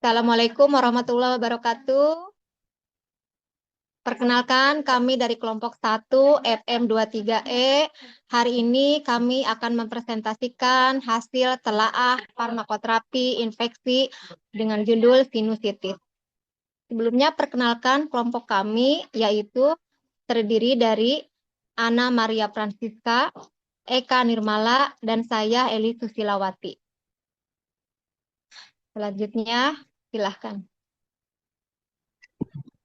Assalamualaikum warahmatullahi wabarakatuh. Perkenalkan, kami dari kelompok 1 FM23E. Hari ini kami akan mempresentasikan hasil telaah farmakoterapi infeksi dengan judul sinusitis. Sebelumnya perkenalkan kelompok kami, yaitu terdiri dari Ana Maria Francisca, Eka Nirmala, dan saya Eli Susilawati. Selanjutnya, silahkan.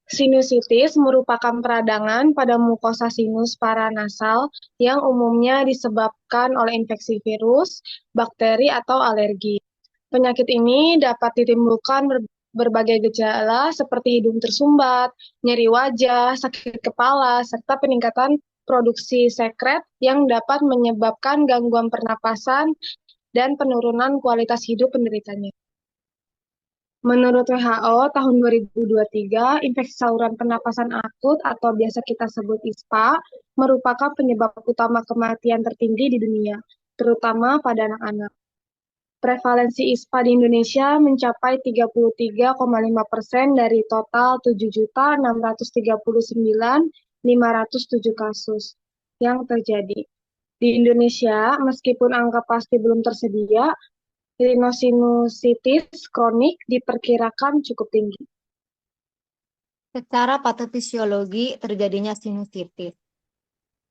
Sinusitis merupakan peradangan pada mukosa sinus paranasal yang umumnya disebabkan oleh infeksi virus, bakteri, atau alergi. Penyakit ini dapat ditimbulkan berbagai gejala seperti hidung tersumbat, nyeri wajah, sakit kepala, serta peningkatan produksi sekret yang dapat menyebabkan gangguan pernapasan dan penurunan kualitas hidup penderitanya. Menurut WHO, tahun 2023, infeksi saluran pernapasan akut atau biasa kita sebut ISPA merupakan penyebab utama kematian tertinggi di dunia, terutama pada anak-anak. Prevalensi ISPA di Indonesia mencapai 33,5% dari total 7.639.507 kasus yang terjadi. Di Indonesia, meskipun angka pasti belum tersedia, Rhinosinusitis kronik diperkirakan cukup tinggi. Secara patofisiologi terjadinya sinusitis.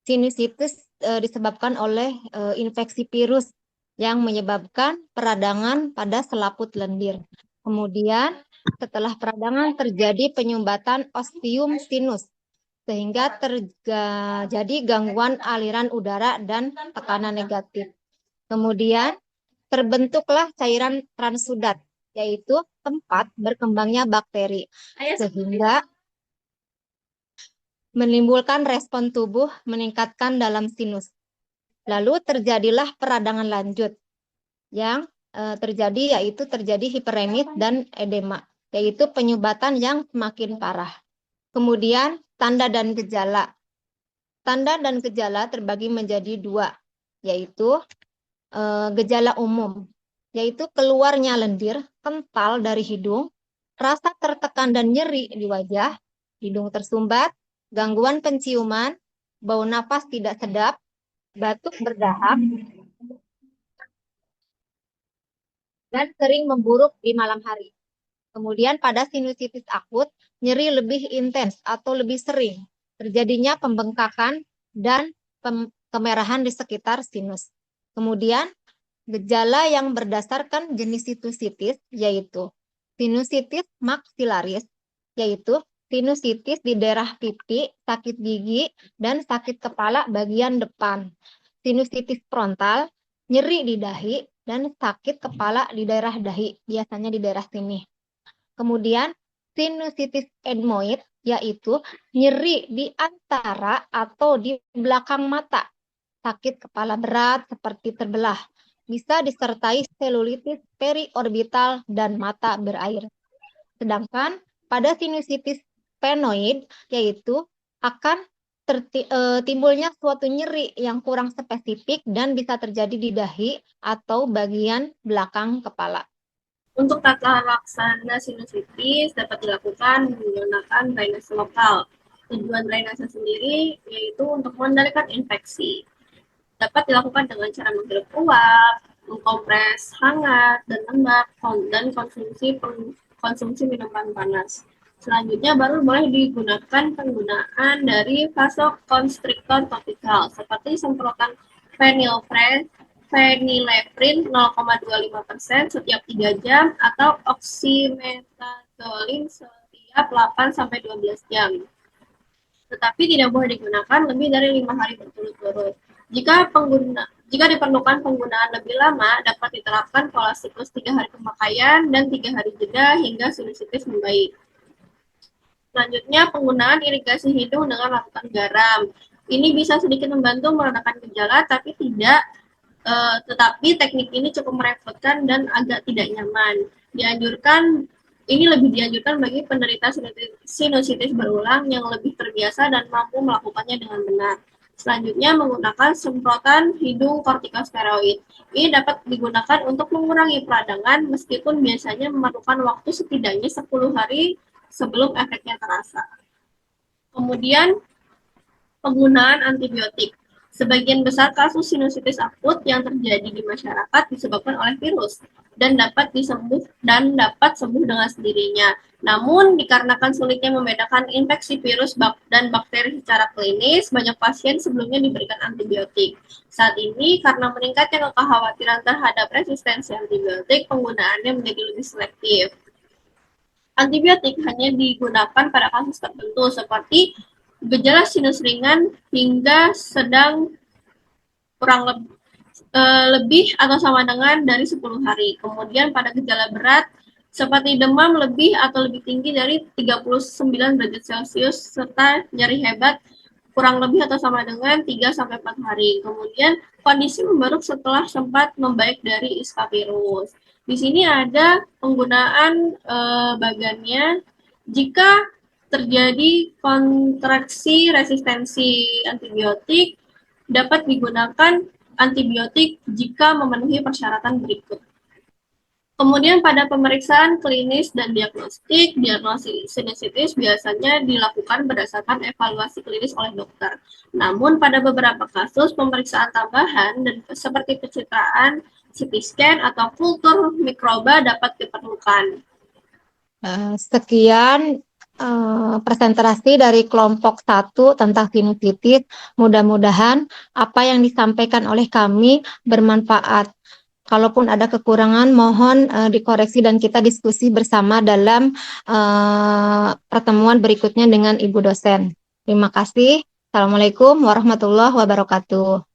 Sinusitis disebabkan oleh infeksi virus yang menyebabkan peradangan pada selaput lendir. Kemudian setelah peradangan terjadi penyumbatan ostium sinus sehingga terjadi gangguan aliran udara dan tekanan negatif. Kemudian terbentuklah cairan transudat, yaitu tempat berkembangnya bakteri, sehingga menimbulkan respon tubuh meningkatkan dalam sinus. Lalu terjadilah peradangan lanjut yang terjadi, yaitu terjadi hiperemis dan edema, yaitu penyumbatan yang semakin parah. Kemudian tanda dan gejala. Tanda dan gejala terbagi menjadi dua, yaitu gejala umum, yaitu keluarnya lendir kental dari hidung, rasa tertekan dan nyeri di wajah, hidung tersumbat, gangguan penciuman, bau napas tidak sedap, batuk berdahak, dan sering memburuk di malam hari. Kemudian pada sinusitis akut, nyeri lebih intens atau lebih sering. Terjadinya pembengkakan dan kemerahan di sekitar sinus. Kemudian gejala yang berdasarkan jenis sinusitis yaitu sinusitis maksilaris, yaitu sinusitis di daerah pipi, sakit gigi, dan sakit kepala bagian depan. Sinusitis frontal, nyeri di dahi, dan sakit kepala di daerah dahi, biasanya di daerah sini. Kemudian sinusitis etmoid, yaitu nyeri di antara atau di belakang mata, sakit kepala berat seperti terbelah, bisa disertai selulitis periorbital dan mata berair. Sedangkan pada sinusitis penoid, yaitu akan timbulnya suatu nyeri yang kurang spesifik dan bisa terjadi di dahi atau bagian belakang kepala. Untuk tata laksana sinusitis dapat dilakukan menggunakan drainase lokal. Tujuan drainase sendiri yaitu untuk mengendalikan infeksi. Dapat dilakukan dengan cara menghirup uap, mengkompres hangat dan lembab, dan konsumsi minuman panas. Selanjutnya baru boleh digunakan penggunaan dari vasokonstriktor topikal seperti semprotan phenylephrine 0,25% setiap 3 jam atau oxymetazoline setiap 8-12 jam. Tetapi tidak boleh digunakan lebih dari 5 hari berturut-turut. Jika diperlukan penggunaan lebih lama, dapat diterapkan pola siklus 3 hari pemakaian dan 3 hari jeda hingga sinusitis membaik. Selanjutnya, penggunaan irigasi hidung dengan larutan garam. Ini bisa sedikit membantu meredakan gejala, tetapi teknik ini cukup merepotkan dan agak tidak nyaman. Ini lebih dianjurkan bagi penderita sinusitis berulang yang lebih terbiasa dan mampu melakukannya dengan benar. Selanjutnya menggunakan semprotan hidung kortikosteroid. Ini dapat digunakan untuk mengurangi peradangan meskipun biasanya memerlukan waktu setidaknya 10 hari sebelum efeknya terasa. Kemudian penggunaan antibiotik. Sebagian besar kasus sinusitis akut yang terjadi di masyarakat disebabkan oleh virus dan dapat sembuh dengan sendirinya. Namun, dikarenakan sulitnya membedakan infeksi virus dan bakteri secara klinis, banyak pasien sebelumnya diberikan antibiotik. Saat ini, karena meningkatnya kekhawatiran terhadap resistensi antibiotik, penggunaannya menjadi lebih selektif. Antibiotik hanya digunakan pada kasus tertentu seperti gejala sinus ringan hingga sedang kurang lebih atau sama dengan dari 10 hari. Kemudian pada gejala berat seperti demam lebih atau lebih tinggi dari 39 derajat Celcius serta nyeri hebat kurang lebih atau sama dengan 3-4 hari. Kemudian kondisi memburuk setelah sempat membaik dari ispa virus. Di sini ada penggunaan bagannya jika terjadi kontraksi resistensi antibiotik, dapat digunakan antibiotik jika memenuhi persyaratan berikut. Kemudian pada pemeriksaan klinis dan diagnostik sinusitis biasanya dilakukan berdasarkan evaluasi klinis oleh dokter. Namun pada beberapa kasus pemeriksaan tambahan dan seperti pencitraan, CT scan atau kultur mikroba dapat diperlukan. Sekian presentasi dari kelompok 1 tentang sinusitis. Mudah-mudahan apa yang disampaikan oleh kami bermanfaat. Kalaupun ada kekurangan, mohon dikoreksi dan kita diskusi bersama dalam pertemuan berikutnya dengan Ibu dosen. Terima kasih. Assalamualaikum warahmatullahi wabarakatuh.